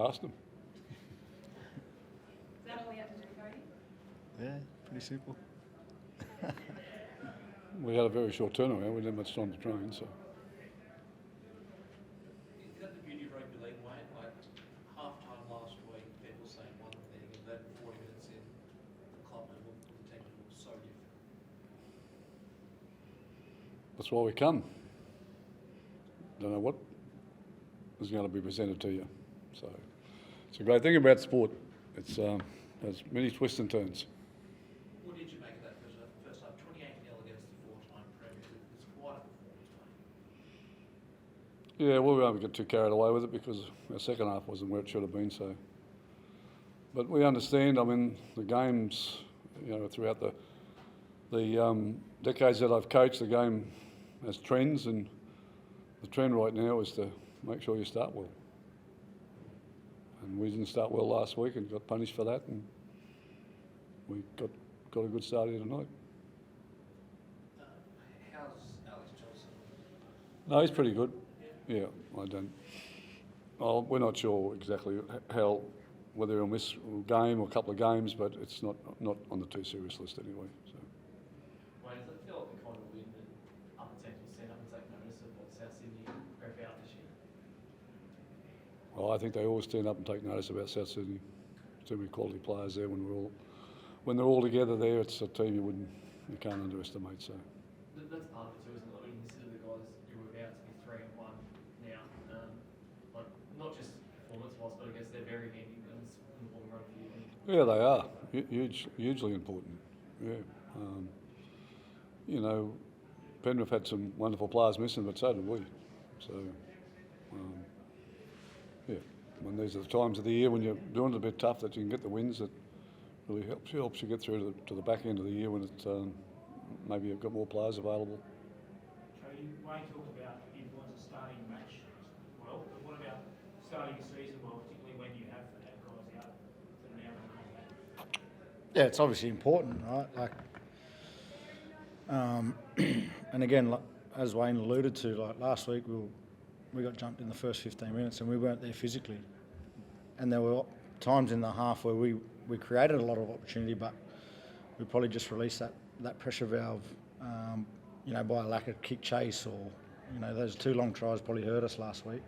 asked him. Is that all we have to do, Cody? Yeah, pretty simple. We had a very short turnaround. We didn't have much time to train, so. Is that the beauty of rugby league, Wayne? Like, half-time last week, people were saying one thing, and then 40 minutes in, the club level, the team looked so different. That's why we come. Don't know what is going to be presented to you. So it's a great thing about sport. It's has many twists and turns. What did you make of that first half? 28-0 against the four-time premiers. It's quite a performance, mate. Yeah, well, we won't get too carried away with it because our second half wasn't where it should have been. So, but we understand. I mean, the games, throughout the decades that I've coached, the game has trends, and the trend right now is to make sure you start well. And we didn't start well last week and got punished for that, and we got a good start here tonight. How's Alex Johnson? No, he's pretty good. Yeah, I don't. Oh, we're not sure exactly whether he'll miss a game or a couple of games, but it's not on the too serious list anyway. So. Wayne, does it feel like the kind of win that upper Thames will stand up and take notice of what South Sydney rep out this year? Well, I think they always stand up and take notice about South Sydney. Too many quality players there. When they're all together there, it's a team you can't underestimate. So. That's part of it too, isn't it? When you consider the guys you were about to be 3-1 now, like not just performance-wise, but I guess they're very handy guns in the long run for you. Yeah, they are hugely important. Yeah, Penrith had some wonderful players missing, but so did we. So, yeah, when these are the times of the year when you're doing it a bit tough, that you can get the wins, that really helps you get through to the back end of the year when it's maybe you've got more players available. Cody, Wayne talked about the influence of starting a match well, but what about starting a season well, particularly when you have guys out that are now in contact? Yeah, it's obviously important, right? Like, and again, as Wayne alluded to, like last week we got jumped in the first 15 minutes and we weren't there physically, and there were times in the half where we created a lot of opportunity, but we probably just released that pressure valve, by a lack of kick chase, or those 2 long tries probably hurt us last week.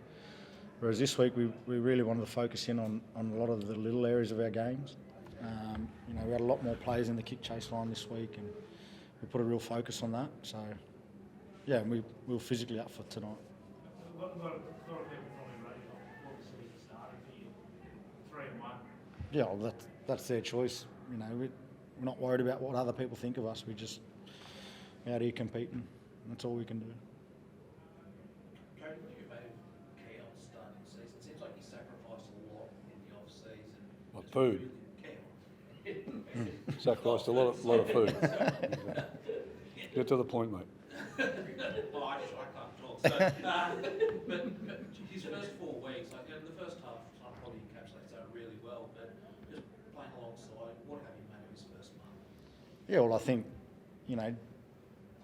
Whereas this week we really wanted to focus in on a lot of the little areas of our games. We had a lot more players in the kick chase line this week, and we put a real focus on that. So, yeah, we were physically up for tonight. A lot of people probably wrote off what the season started for you, 3-1. Yeah, well, that's their choice. We're not worried about what other people think of us. We just out here competing. That's all we can do. Cody, what do you made of Keon's starting the season? It seems like he sacrificed a lot in the off-season. What, food? Keon. Sacrificed a lot of food. Get to the point, mate. Well, I can't talk. So, but his first 4 weeks, like in the first half, I probably encapsulates that really well. But just playing alongside, what have you made of his first month? Yeah, well, I think,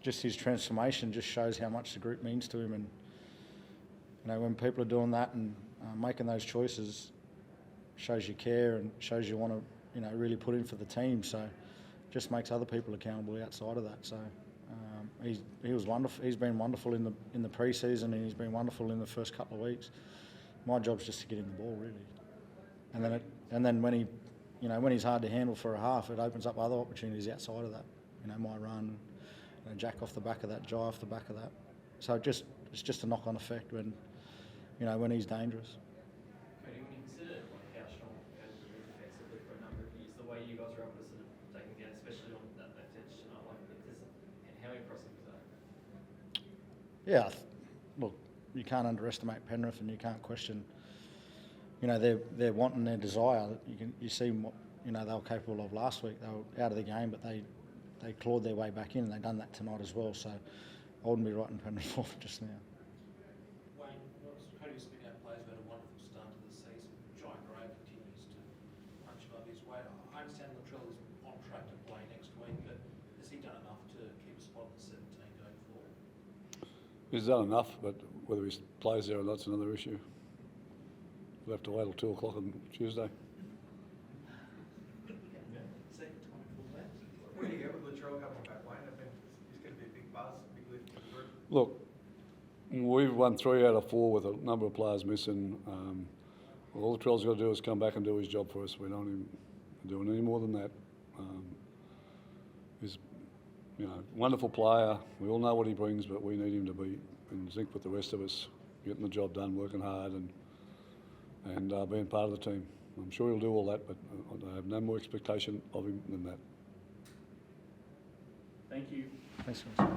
just his transformation just shows how much the group means to him, and when people are doing that and making those choices, shows you care and shows you want to really put in for the team. So just makes other people accountable outside of that. So he was wonderful. He's been wonderful in the pre-season, and he's been wonderful in the first couple of weeks. My job's just to get him the ball, really, and then when he's hard to handle for a half, it opens up other opportunities outside of that. My run, jack off the back of that, jai off the back of that. So it's just a knock-on effect when he's dangerous. Cody, when you consider how strong has been defensively for a number of years, the way you guys are able to sort of take him down, especially on that edge tonight, how impressive is that? Yeah, look, you can't underestimate Penrith, and you can't question, their want and their desire. You see what they were capable of last week. They were out of the game, but they clawed their way back in, and they've done that tonight as well. So I wouldn't be writing Penrith off just now. Wayne, how do you speak out players who had a wonderful start to the season? Jai Gray continues to punch above his weight. I understand Latrell is on track to play next week, but has he done enough to keep a spot in the 17 going forward? He's done enough, but whether he plays there or not's another issue. We'll have to wait till 2 o'clock on Tuesday. Where do you go with Latrell coming back, Wayne? I think he's going to be a big buzz, big lift for the group. Look, we've won 3 out of 4 with a number of players missing. All Latrell's got to do is come back and do his job for us. We don't even do any more than that. He's, wonderful player. We all know what he brings, but we need him to be in sync with the rest of us, getting the job done, working hard, and being part of the team. I'm sure he'll do all that, but I have no more expectation of him than that. Thank you. Thanks, guys.